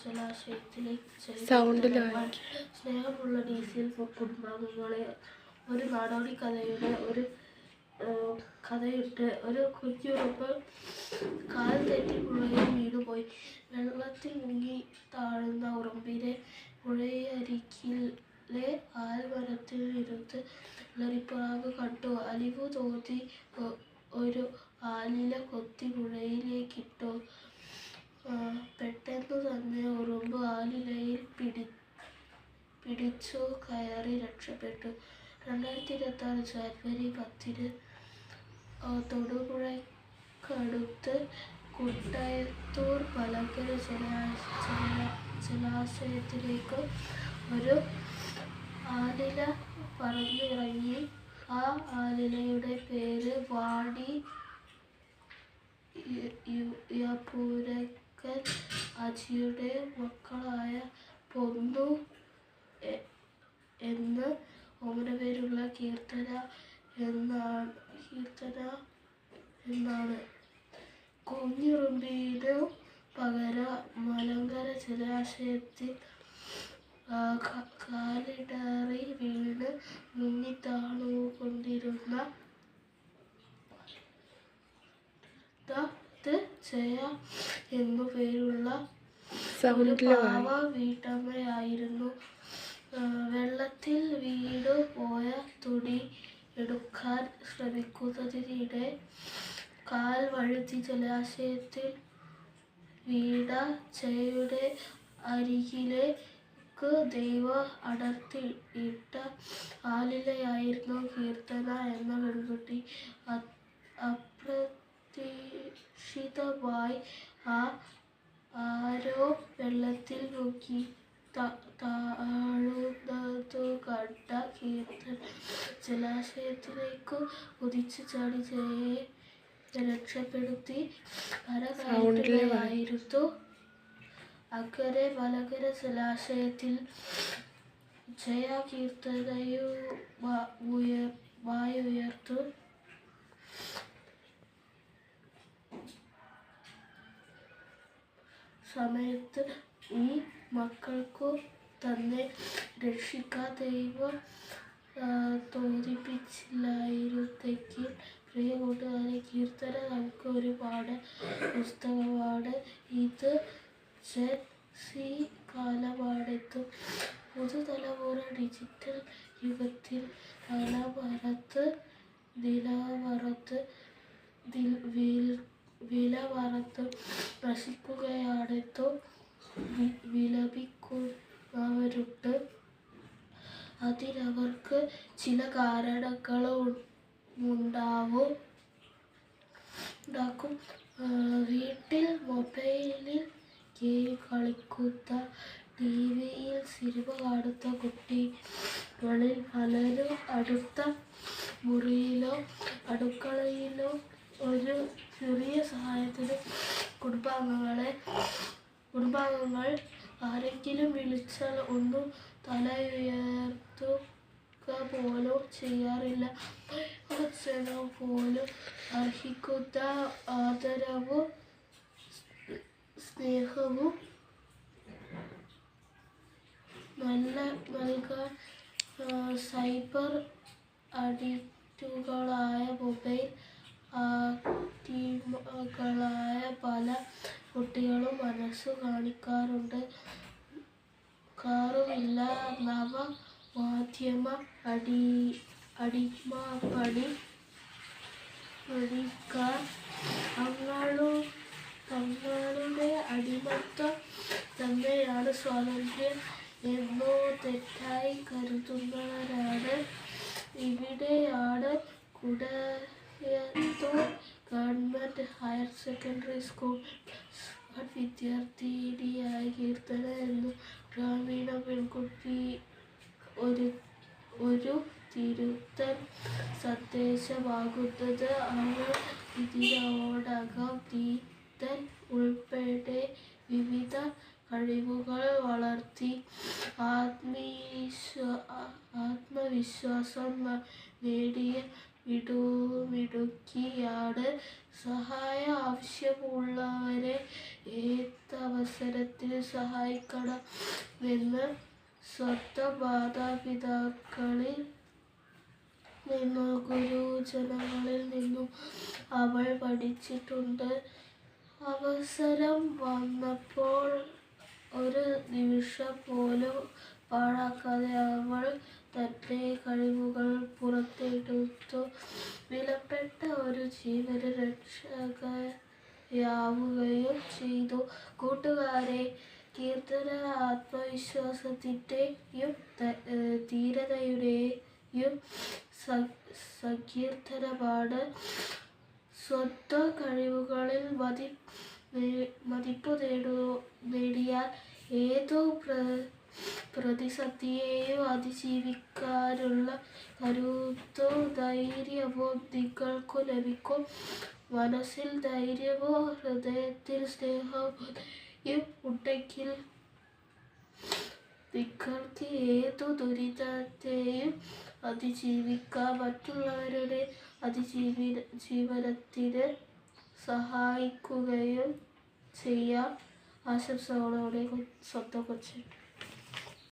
ജലാശയത്തിലേക്ക് ചെല്ലുവാൻ സ്നേഹമുള്ള DCL കുടുംബാംഗങ്ങളെ, ഒരു നാടോടി കഥയുണ്ട്. ഒരു കുഞ്ഞുറുമ്പ് കാൽ തെറ്റി പുഴയിൽ വീണുപോയി. വെള്ളത്തിൽ മുങ്ങി താഴുന്ന ഉറുമ്പിനെ പുഴയരികിലെ ആൽമരത്തിലിരുന്ന് വെള്ളരിപ്രാവ് കണ്ടു. അലിവു തോന്നി ഒരു ആലില കൊത്തി പുഴയിലേക്കിട്ടു. പെട്ടെന്നു തന്നെ ഉറുമ്പ് ആലിലയിൽ പിടിച്ചു കയറി രക്ഷപ്പെട്ടു. 2026 ജാനുവരി 10 തൊടുപുഴയ്ക്കടുത്ത് കുട്ടയത്തൂർ മലങ്കര ജലാശയത്തിലേക്ക് ഒരു ആലില പറന്നിറങ്ങി. ആ ആലിലയുടെ പേര് വാടി യപുരക്കൽ അജിയുടെ മക്കളായ പൊന്നു എന്ന് ഓമനപ്പേരുള്ള കീർത്തന എന്നാണ്. കുഞ്ഞുറുമ്പിനു പകരം മലങ്കര ജലാശയത്തിൽ കാലിടറി വീണ് മുങ്ങിത്താണുകൊണ്ടിരുന്ന ജയ എന്നു പേരുള്ള ഒരു പാവ വീട്ടമ്മയായിരുന്നു. വെള്ളത്തിൽ വീണു പോയ തുണി എടുക്കാൻ ശ്രമിക്കുന്നതിനിടെ കാൽ വഴുതി ജലാശയത്തിൽ വീണ ജയയുടെ അരികിലേക്ക് ദൈവം അടർത്തിയിട്ട ആലിലയായിരുന്നു കീർത്തന എന്ന പെൺകുട്ടി. അപ്രതീക്ഷിതമായി ആരോ വെള്ളത്തിൽ മുങ്ങി താഴുന്നതു കണ്ട കീർത്തന ജലാശയത്തിലേക്ക് കുതിച്ചു ചാടി ജയയെ രക്ഷപ്പെടുത്തി കരകയറ്റുകയായിരുന്നു. അങ്ങനെ മലങ്കര ജലാശയത്തിൽ ജയ കീർത്തനയുമായി ഉയർത്തു. സമയത്ത് ഈ മക്കൾക്കു തന്നെ രക്ഷിക്കാൻ ദൈവം തോന്നിപ്പിച്ചില്ലായിരുന്നെങ്കിൽ, പ്രിയ കൂട്ടുകാരെ, കീർത്തന നമുക്ക് ഒരു പുസ്തകമാണ്. ഇത് Gen-Z കാലമാണെന്നും പുതുതലമുറ ഡിജിറ്റൽ യുഗത്തിൽ വിലമറന്ന് നശിക്കുകയാണെന്നും വിലപിക്കുന്നവരുണ്ട്. അതിനവർക്ക് ചില കാരണങ്ങളുണ്ടാക്കും. വീട്ടിൽ മൊബൈലിൽ ഗെയിം കളിക്കുന്ന, ടിവിയിൽ സിനിമ കാണുന്ന കുട്ടികളിൽ പലരും അടുത്ത മുറിയിലോ അടുക്കളയിലോ ഒരു ചെറിയ സഹായത്തിന് കുടുംബാംഗങ്ങൾ ആരെങ്കിലും വിളിച്ചാൽ ഒന്നും തല ഉയർത്തുക പോലും ചെയ്യാറില്ല. അച്ഛനോ പോലും അർഹിക്കുന്ന ആദരവും സ്നേഹവും നൽകാൻ സൈബർ അഡിക്റ്റുകളായ മൊബൈൽ ആക്റ്റീവുകളായ പല കുട്ടികളും മനസ്സു കാണിക്കാറുമില്ല. നവമാധ്യമ അടിമപ്പണിക്കാർ തങ്ങളുടെ അടിമത്തം തന്നെയാണ് സ്വാതന്ത്ര്യം എന്നോ തെറ്റായി കരുതുന്നവരാണ്. ഇവിടെയാണ് Kudayathoor government higher secondary school +1 വിദ്യാർത്ഥിനിയായ കീർത്തന എന്ന ഗ്രാമീണ പെൺകുട്ടി ഒരു തിരുത്തൽ സന്ദേശമാകുന്നത്. അവൾ ഇതിനോടകം നീന്തൽ ഉൾപ്പെടെ വിവിധ കഴിവുകൾ വളർത്തി ആത്മവിശ്വാസം നേടിയ മിടുക്കിയാണ്. സഹായം ആവശ്യമുള്ളവരെ ഏതവസരത്തിലും സഹായിക്കണമെന്ന് സ്വന്തം മാതാപിതാക്കളിൽ നിന്നും ഗുരുജനങ്ങളിൽ നിന്നും അവൾ പഠിച്ചിട്ടുണ്ട്. അവസരം വന്നപ്പോൾ ഒരു നിമിഷം പോലും പാഴാക്കാതെ അവൾ തന്റെ കഴിവുകൾ പുറത്തെടുത്തു. വിലപ്പെട്ട ഒരു ജീവന് രക്ഷകയാവുകയും ചെയ്തു. കൂട്ടുകാരെ, കീർത്തന ആത്മവിശ്വാസത്തിന്റെയും ധീരതയുടെയും സങ്കീർത്തനമാണ്. സ്വന്തം കഴിവുകളിൽ മതിപ്പ് നേടിയാൽ ഏതു പ്രതിസന്ധിയെയും അതിജീവിക്കാനുള്ള കരുത്തും ധൈര്യവും നിങ്ങൾക്കു ലഭിക്കും. മനസ്സിൽ ധൈര്യവും ഹൃദയത്തിൽ സ്നേഹവും ഉണ്ടെങ്കിൽ നിങ്ങൾക്ക് ഏതു ദുരിതത്തെയും അതിജീവിക്കാം. മറ്റുള്ളവരുടെ അതിജീവനത്തിന് സഹായിക്കുകയും ചെയ്യാം. ആശംസകളോടെ സ്വന്തം കൊച്ചൻ.